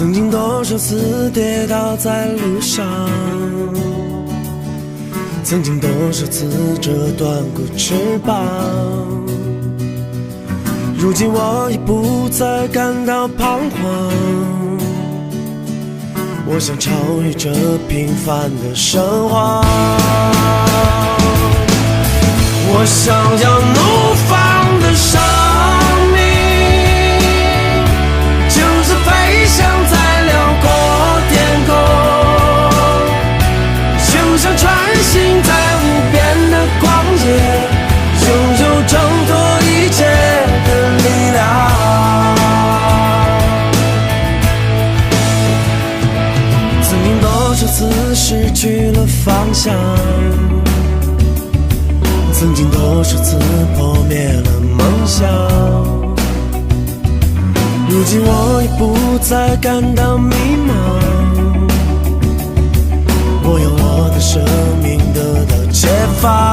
曾经多少次跌倒在路上，曾经多少次折断过翅膀，如今我已不再感到彷徨，我想超越这平凡的生活，我想要怒放的生命，就是飞翔在辽阔天空，就像穿行在无边的旷野，拥有挣脱一切的力量。曾经多少次失去了方向，曾经多少次破灭了梦想，如今我已不再感到迷茫，我用我的生命得到解放。